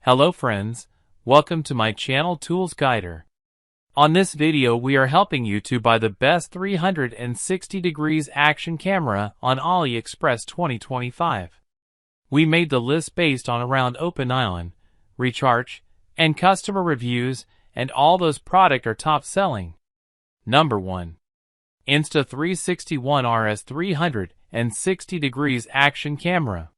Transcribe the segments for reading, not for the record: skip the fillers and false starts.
Hello friends, welcome to my channel toolsguider. On this video we are helping you to buy the best 360 degrees action camera on AliExpress 2025. We made the list based on around Open Island, Recharge, and customer reviews, and all those products are top selling. Number 1. Insta360 ONE RS 360 degrees action camera.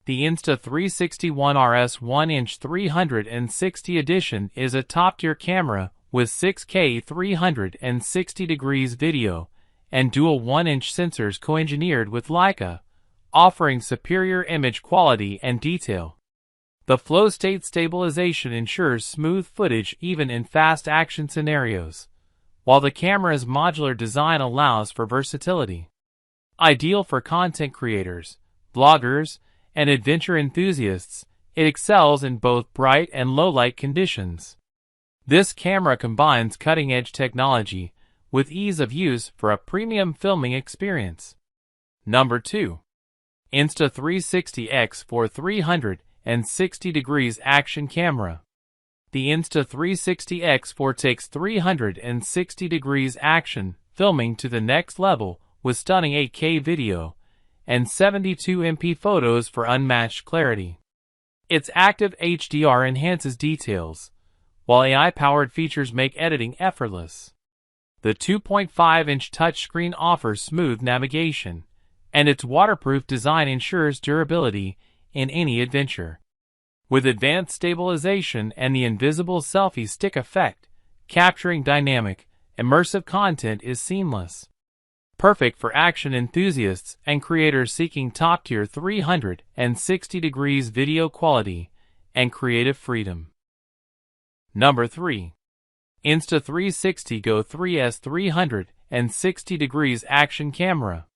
The Insta360 ONE RS 1-inch 360 edition is a top-tier camera with 6K 360 degrees video and dual 1-inch sensors co-engineered with Leica, offering superior image quality and detail. The flow state stabilization ensures smooth footage even in fast action scenarios, while the camera's modular design allows for versatility. Ideal for content creators, bloggers, and adventure enthusiasts, it excels in both bright and low-light conditions. This camera combines cutting-edge technology with ease of use for a premium filming experience. Number 2. Insta360 X4 360 degrees action camera. The Insta360 X4 takes 360 degrees action filming to the next level with stunning 8K video and 72MP photos for unmatched clarity. Its active HDR enhances details, while AI-powered features make editing effortless. The 2.5-inch touchscreen offers smooth navigation, and its waterproof design ensures durability in any adventure. With advanced stabilization and the invisible selfie stick effect, capturing dynamic, immersive content is seamless. Perfect for action enthusiasts and creators seeking top-tier 360 degrees video quality and creative freedom. Number 3. Insta360 Go 3S 360 degrees action camera.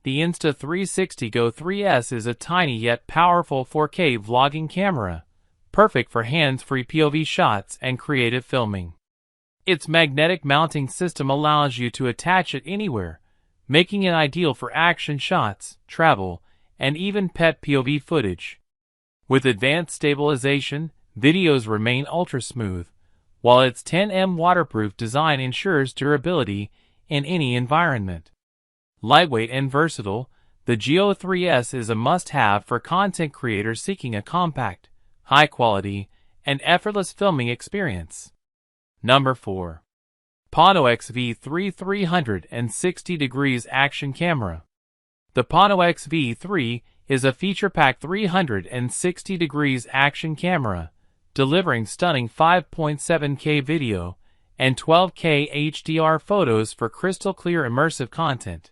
The Insta360 Go 3S is a tiny yet powerful 4K vlogging camera, perfect for hands-free POV shots and creative filming. Its magnetic mounting system allows you to attach it anywhere, making it ideal for action shots, travel, and even pet POV footage. With advanced stabilization, videos remain ultra-smooth, while its 10mm waterproof design ensures durability in any environment. Lightweight and versatile, the Go 3S is a must-have for content creators seeking a compact, high-quality, and effortless filming experience. Number 4. PanoX V3 360 degrees action camera. The PanoX V3 is a feature-packed 360 degrees action camera, delivering stunning 5.7K video and 12K HDR photos for crystal-clear immersive content.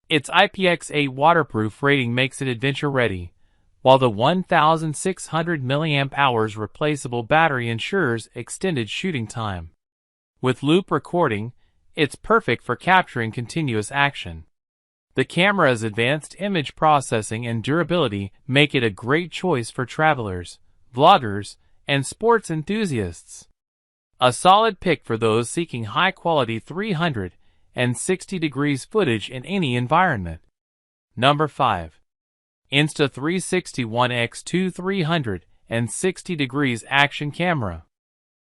Its IPX8 waterproof rating makes it adventure-ready, while the 1,600 mAh replaceable battery ensures extended shooting time. With loop recording, it's perfect for capturing continuous action. The camera's advanced image processing and durability make it a great choice for travelers, vloggers, and sports enthusiasts. A solid pick for those seeking high-quality 360 degrees footage in any environment. Number 5. Insta360 ONE X2 360 degrees action camera.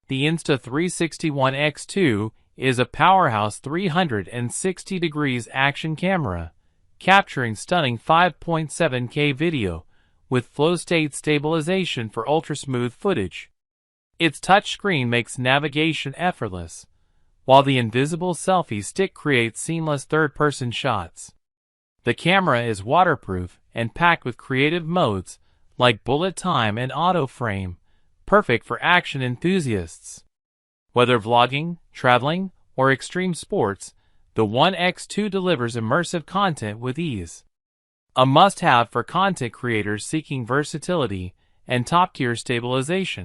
The Insta360 ONE X2 is a powerhouse 360 degrees action camera, capturing stunning 5.7K video with flow state stabilization for ultra-smooth footage. Its touchscreen makes navigation effortless, while the invisible selfie stick creates seamless third-person shots. The camera is waterproof and packed with creative modes like bullet time and auto frame, perfect for action enthusiasts. Whether vlogging, traveling, or extreme sports, the ONE X2 delivers immersive content with ease. A must-have for content creators seeking versatility and top-tier stabilization.